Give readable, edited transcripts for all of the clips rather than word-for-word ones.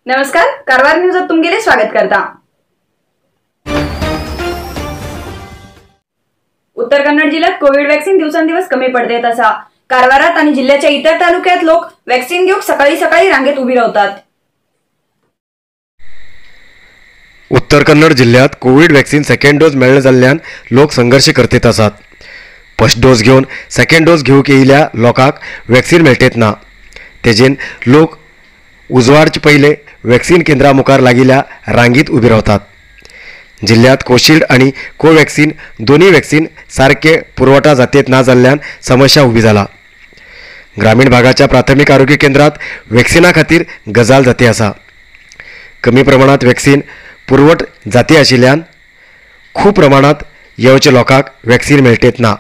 नमस्कार, कारवार न्यूजात तुमचे स्वागत करता। उत्तर कन्नड जिल्ह्यात कोविड वॅक्सिन दिवसेंदिवस कमी पडते तसा कारवारात आणि जिल्ह्याच्या इतर तालुक्यात लोक वॅक्सिन घेऊन सकाळी रांगेत उभी राहतात। उत्तर कन्नड जिल्ह्यात कोविड वॅक्सिन सेकंड डोस मेळना जाल्ल्यान लोक संघर्ष करतात आसात। फर्स्ट डोस घेवन सेकंड डोस घेवंक येयल्या लोकांक वॅक्सिन मेळटेत ना, तेजेन लोक उजवाडचे पहिले वॅक्सिन केंद्रा मुखार लागिल्ल्या रांगेत उबे रावतात। जिल्ह्यात कोशिल्ड आणि कोवॅक्सिन दोन्ही वॅक्सिन सारखे पुरवठा जातेत ना जाल्ल्यान समस्या उभी जाला। ग्रामीण भागाच्या प्राथमिक आरोग्य केंद्रात वॅक्सिना खातीर गजाल जाती आसा। कमी प्रमाणात वॅक्सिन पुरवठ जाती आशिल्ल्यान खूब प्रमाणात येवच्या लोकांक वॅक्सिन मेळटेत ना।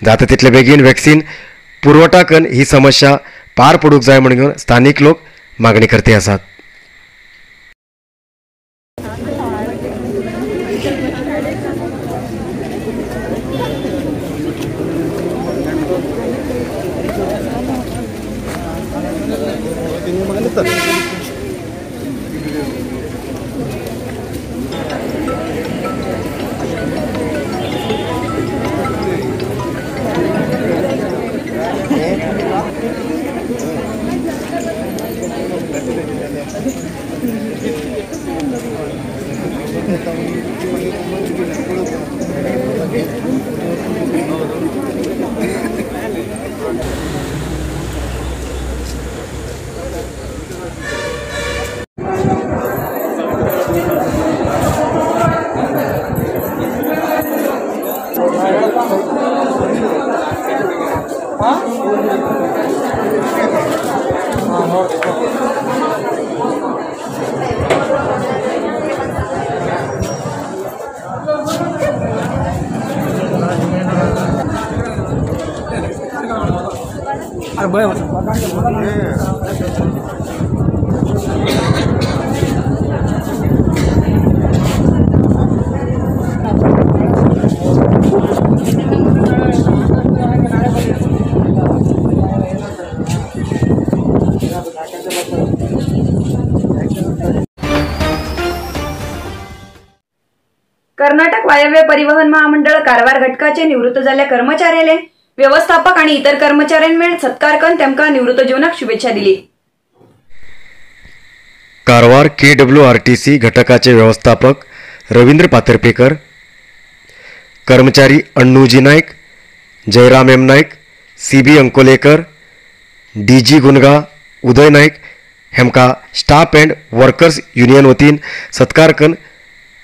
जाता तितले बेगीन वॅक्सिन पुरवठा करून ही समस्या पार पडूंक जाय म्हणून स्थानिक लोक मागणी करते आसात। कर्नाटक वायव्य परिवहन महामंडळ कारवार घटकाचे निवृत्त झालेल्या कर्मचाऱ्याले व्यवस्थापक आणि इतर कर्मचाऱ्यांमेळ सत्कार करून त्यांना निवृत्त जीवनाक शुभेच्छा दिली। कारवार KWRTC घटकाचे व्यवस्थापक रवींद्र पातर्पेकर, कर्मचारी Annuji Naik, Jayram M Naik, CB Ankolekar, DG Gunga, Uday Naik हेमका स्टाफ अँड वर्कर्स युनियन वतीन सत्कार करून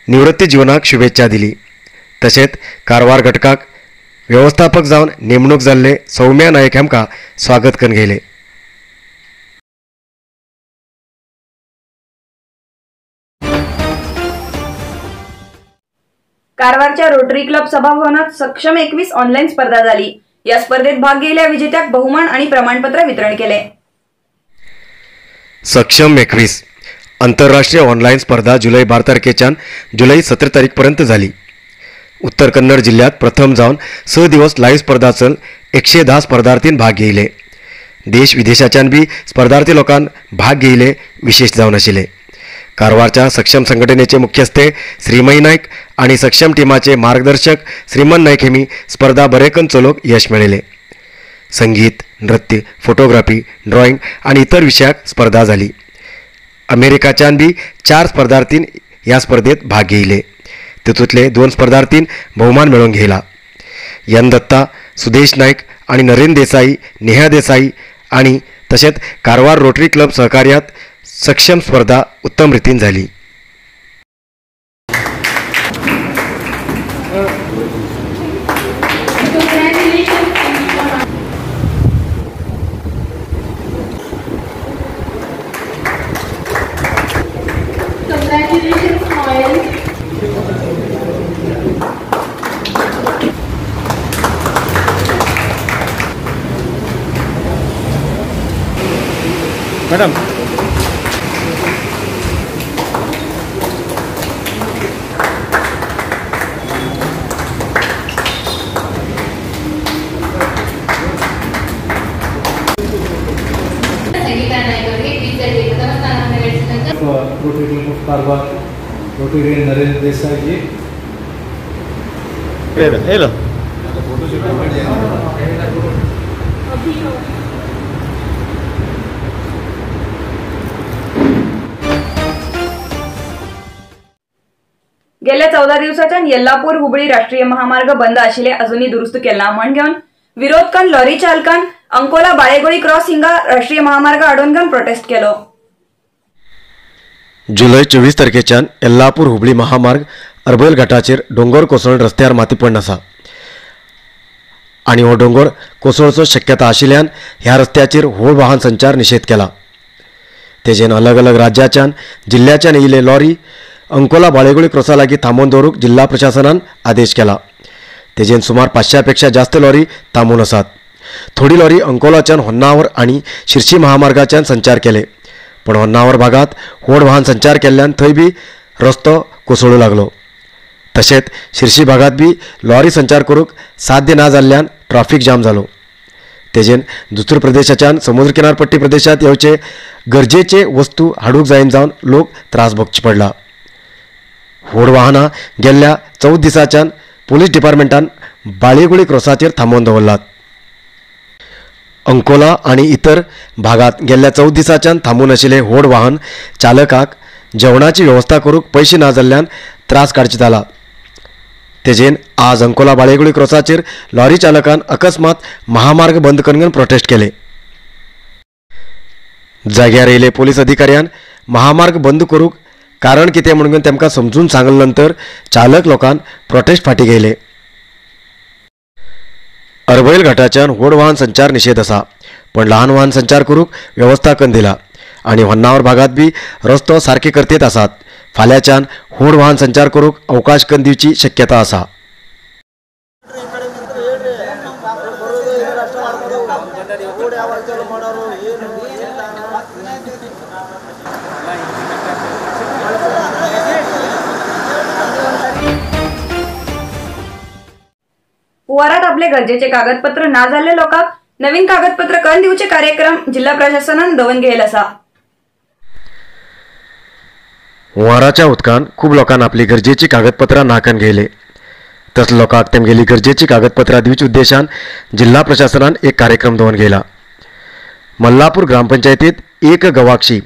निवृत्ती जीवनाक शुभेच्छा दिली। तसेच कारवार घटकाक व्यवस्थापक जावन नेमणूक जाल्ले सौम्या नायक हेमका स्वागत करून गेले। कारवारच्या रोटरी क्लब सभाभवनात सक्षम 21 ऑनलाईन स्पर्धा झाली। या स्पर्धेत भाग घेतलेल्या विजेत्याक बहुमान आणि प्रमाणपत्र वितरण केले। सक्षम 21 आंतरराष्ट्रीय ऑनलाईन स्पर्धा जुलै 12 तारखेच्यान जुलै 17 तारीखपर्यंत झाली। उत्तर कन्नड जिल्ह्यात प्रथम जावन 6 दिवस लाईव्ह स्पर्धा चल 110 स्पर्धार्थीन भाग घेयले। देश विदेशाच्यान बी स्पर्धार्थी लोकांन भाग घेयले विशेष जावन आशिल्ले। कारवारच्या सक्षम संघटनेचे मुख्यस्थे श्रीमयी नाईक आणि सक्षम टीमाचे मार्गदर्शक श्रीमन नाईक हेमी स्पर्धा बरेकन चलोवंक यश मेळयले। संगीत, नृत्य, फोटोग्राफी, ड्रॉइंग आणि इतर विषयाक स्पर्धा झाली। अमेरिकाच्यान बी 4 स्पर्धार्थीन ह्या स्पर्धेत भाग घेयले। तितूंतले 2 स्पर्धार्थीन बहुमान मेळोवन घेयला। यन दत्ता, सुदेश नाईक आणि नरेंद्र देसाई, नेहा देसाई आणि तसेच कारवार रोटरी क्लब सहकार्यात सक्षम स्पर्धा उत्तम रीतीन झाली। मैडम संगीता नाईक कोटुरे नरेंद्र देसाई जी हेलो गेल्या 14 दिवसाच्यान येल्लापूर हुबळी राष्ट्रीय महामार्ग बंद आशिल्ले अजूनही दुरुस्त केला म्हण घेवन विरोध करून लॉरी चालकान अंकोला बाळेगोळी क्रॉस हिंगा राष्ट्रीय महामार्ग आडोवन घेवन प्रोटेस्ट केलो. जुलै 24 तारखेच्यान येल्लापूर हुबळी महामार्ग अर्बल घाटाचेर डोंगर कोसळून रस्त्यार माती पडून आसा आणि हो डोंगर कोसळचो शक्यता आशिल्ल्यान ह्या रस्त्याचेर व्हड वाहन संचार निषेध केला. तेजेन अलग अलग राज्याच्यान जिल्ह्याच्यान येयिल्ले लॉरी अंकोला बाळेगोळी क्रॉसा लागीं थांबोवन दवरूंक जिल्हा प्रशासनान आदेश केला. तेजेन सुमार 500 पेक्षा जास्त लॉरी थांबून आसात. थोडी लॉरी अंकोलाच्यान होन्नावर आणि शिर्शी महामार्गाच्यान संचार केले, पण होन्नावर भागात व्हड वाहन संचार केल्ल्यान थंय बी रस्तो कोसळूं लागलो. तशेंच शिर्शी भागात बी लॉरी संचार करूंक साध्य ना जाल्ल्यान ट्राफिक जाम जालो. तेजेन दुसऱ्या प्रदेशाच्यान समुद्र किनारपट्टी प्रदेशात येवचे गरजेचे वस्तू हाडूंक जायन जावन लोक त्रास भोगचे पडला. व्हड वाहनां गेल्ल्या 14 दिसाच्यान पुलीस डिपार्टमेंटान बाळेगोळी क्रॉसाचेर थांबोवन दवरलात. अंकोला आणि इतर भागात गेल्ल्या 14 दिसाच्यान थांबून आशिल्ले व्हड वाहन चालकाक जेवणाची व्यवस्था करूंक पयशे ना जाल्ल्यान त्रास काडचे जाला. तेजेन आज अंकोला बाळेगोळी क्रॉसाचेर लॉरी चालकान अकस्मात महामार्ग बंद करून प्रोटेस्ट केले. जाग्यार येयले पोलीस अधिकाऱ्यान महामार्ग बंद करूंक कारण कितें म्हणून तेमकां समजून सांगले नंतर चालक लोकान प्रोटेस्ट फाटी गेले. अर्बैल घाटाच्यान व्हड वाहन संचार निषेध आसा, पण ल्हान वाहन संचार करूंक व्यवस्था करून दिला आणि होन्नावर भागात बी रस्तो सारके करतेत आसात. फाल्यांच्यान व्हड वाहन संचार करूंक अवकाश करून दिवची शक्यता आसा. पुवारात आपले गरजेचे कागदपत्र ना झाले लोकांक नवीन कागदपत्र करून दिवचे कार्यक्रम जिल्हा प्रशासनान दवन घेयल आसा. हुंवाराच्या उदकान खूब लोकांनी आपली गरजेची कागदपत्रां नाकन घेयले. तसले लोकांक तेमगेली गरजेची कागदपत्रां दिवचे उद्देशान जिल्हा प्रशासनान एक कार्यक्रम दवन घेयला. मल्लापूर ग्रामपंचायतीत एक गवाक्षी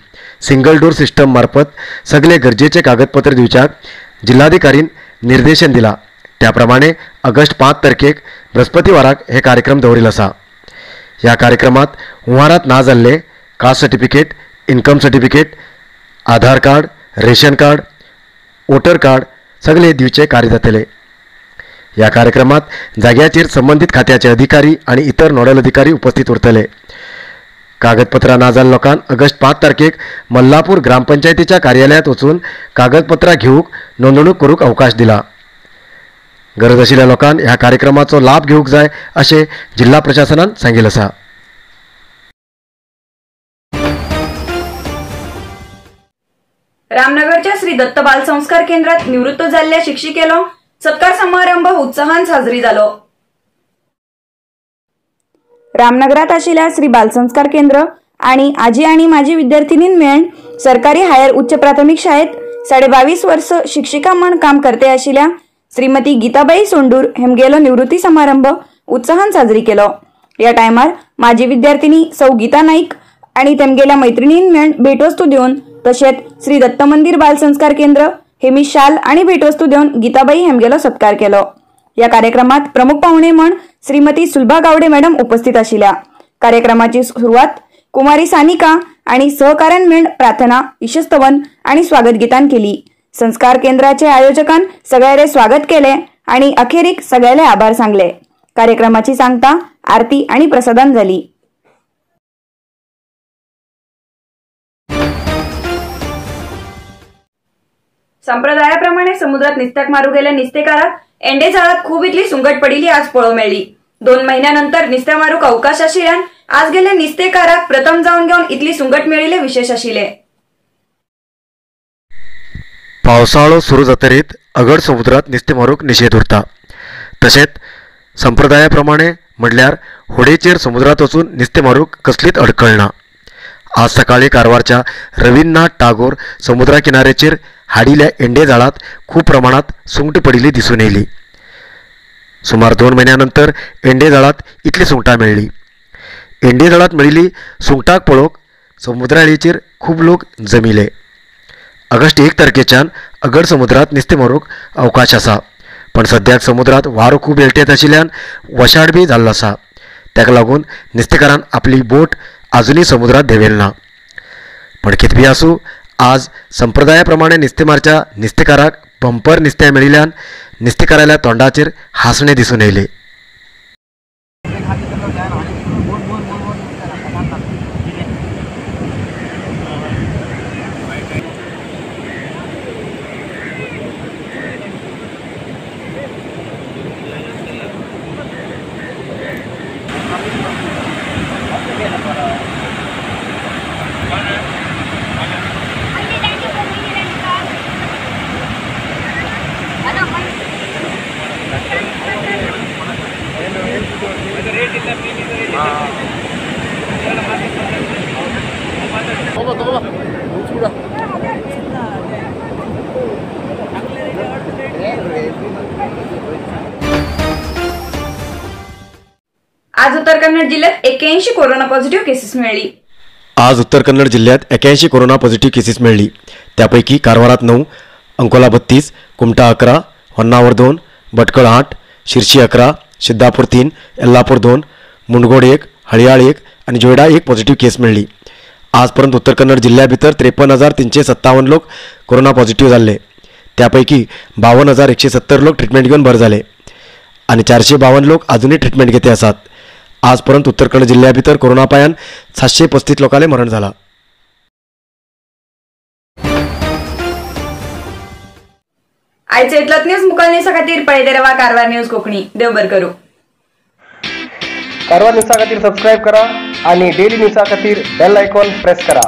सिंगल डोर सिस्टम मार्फत सगळे गरजेचे कागदपत्र दिवच्याक जिल्हाधिकारीन निर्देशन दिला. त्याप्रमाणे ऑगस्ट 5 तारखेक बृहस्पतीवाराक हे कार्यक्रम दवरिल्लो आसा. ह्या कार्यक्रमात हुंवारात ना जाल्ले caste certificate, income certificate, Aadhaar card, ration card, voter card सगळे दिवचे कार्य जातले. ह्या कार्यक्रमात जाग्याचेर संबंधित खात्याचे अधिकारी आणि इतर नोडल अधिकारी उपस्थित उरतले. कागदपत्रां ना जाल्ल्या लोकांक ऑगस्ट 5 तारखेक मल्लापूर ग्रामपंचायतीच्या कार्यालयात वचून कागदपत्रां घेवूंक नोंदणूक करूंक अवकाश दिला. गरज आशिल्ल्या लोकांनी ह्या कार्यक्रमाचो लाभ घेवूंक जाय अशें जिल्हा प्रशासनान सांगिल्लें आसा. रामनगरच्या श्री दत्त बाल संस्कार केंद्रात निवृत्त झालेल्या शिक्षिकेलो सत्कार समारंभ उत्साहान साजरी जालो. रामनगरात आशिल्ल्या श्री बाल संस्कार केंद्र आणि आजी आणि माजी विद्यार्थिनीं मेळून सरकारी हायर उच्च प्राथमिक शाळेत 22.5 वर्ष शिक्षिका म्हण काम करते आशिल्ल्या श्रीमती गीताबाई सोंडूर हेमगेलो निवृत्ती समारंभ उत्साहान साजरी केलो. या टायमार माजी विद्यार्थिनी सौ गीता नाईक आणि तेमगेल्या मैत्रिणींनी मेळून भेटवस्तू देऊन तशेंच श्री दत्त मंदिर बाल संस्कार केंद्र हेमी शाल आणि भेटवस्तू देऊन गीताबाई हेमगेलो सत्कार केलो. या कार्यक्रमात प्रमुख पाहुणे म्हण श्रीमती सुलभा गावडे मॅडम उपस्थित आशिल्ल्या. कार्यक्रमाची सुरुवात कुमारी सानिका आणि सहकाऱ्यान मेळून प्रार्थना, ईशस्तवन आणि स्वागत गीतान केली. संस्कार केंद्राचे आयोजकान सगळ्यारे स्वागत केले आणि अखेरीक सगळ्याले आभार सांगले. कार्यक्रमाची सांगता आरती आणि प्रसादान झाली. संप्रदायाप्रमाणे समुद्रात निस्त्याक मारू गेल्या निस्तेकाराक एंडे जाळात खूप इतली सुंगट पडिली आज पळोव मेळ्ळी. 2 महिन्यानंतर निस्त्या मारूक अवकाश आशिल्ल्यान आज गेल्या निस्तेकाराक प्रथम जावन घेवन इतली सुंगट मेळिल्ले विशेष आशिल्ले. पावसाळो सुरू जातरीत अगड समुद्रात नुस्तें मारूंक निषेध उरता. तशेंच संप्रदायाप्रमाणे म्हणल्यार होडयेचेर समुद्रात वचून नुस्तें मारूंक कसलीच अडखळ ना. आज सकाळी कारवारच्या रवींद्रनाथ टागोर समुद्रा किनाऱ्याचेर हाडील्या एंडे जाळात खूप प्रमाणात सुंगट पडिल्ली दिसून येयली. सुमार 2 महिन्यानंतर एंडे जाळात इतली सुंगटां मेळ्ळी. एंडे जाळात मेळिल्ली सुंगटाक पळोवंक समुद्राळेचेर खूब लोक जमिले. ऑगस्ट 1 तारखेच्यान अगड समुद्रात नुस्तें मारूंक अवकाश आसा, पण सद्याक समुद्रात वारो खूब येळटेत आशिल्ल्यान वशाड बी जाल्लो आसा. ताका लागून नुस्तेकारान आपली बोट आजुनूय समुद्रात देंवेल ना. पण कितें बी आसूं, आज संप्रदाया प्रमाणे नुस्तेमारच्या नुस्तेकाराक बंपर नुस्तें मेळिल्ल्यान नुस्तेकाराल्या तोंडाचेर हांसणें दिसून येयलें. आज उत्तर कन्नड जिल्ह्यात 81 कोरोना पॉझिटिव्ह केसेस मिळाली. आज उत्तर कन्नड जिल्ह्यात 81 कोरोना पॉझिटिव्ह केसेस मिळाली. त्यापैकी कारवारात 9, अंकोला 32, कुमटा 11, होन्नावर 2, भटकळ 8, शिर्शी 11, सिद्धापूर 3, यल्लापूर 2, मुंडगोड 1, हळयाळ 1 आणि जोयडा 1 पॉझिटिव्ह केस मेळ्ळी. आजपर्यंत उत्तर कन्नड जिल्ह्या भितर 53,357 लोक कोरोना पॉझिटिव्ह जाल्ले. त्यापैकी 52,170 लोक ट्रिटमेंट घेवन बरे जाले आणि 452 लोक अजूनही ट्रिटमेंट घेते आसात. आजपर्यंत उत्तर कन्नड जिल्ह्या भितर कोरोना पायान 735 लोकांले मरण जाला. आयचे इतलत न्यूज मुखाल न्यूज खातीर पळयते रावा कारवार न्यूज कोंकणी. देव बरें करूं. कारवार न्यूजा खातीर सबस्क्राईब करा आणि डेली न्यूजा खातीर बेल आयकॉन प्रेस करा.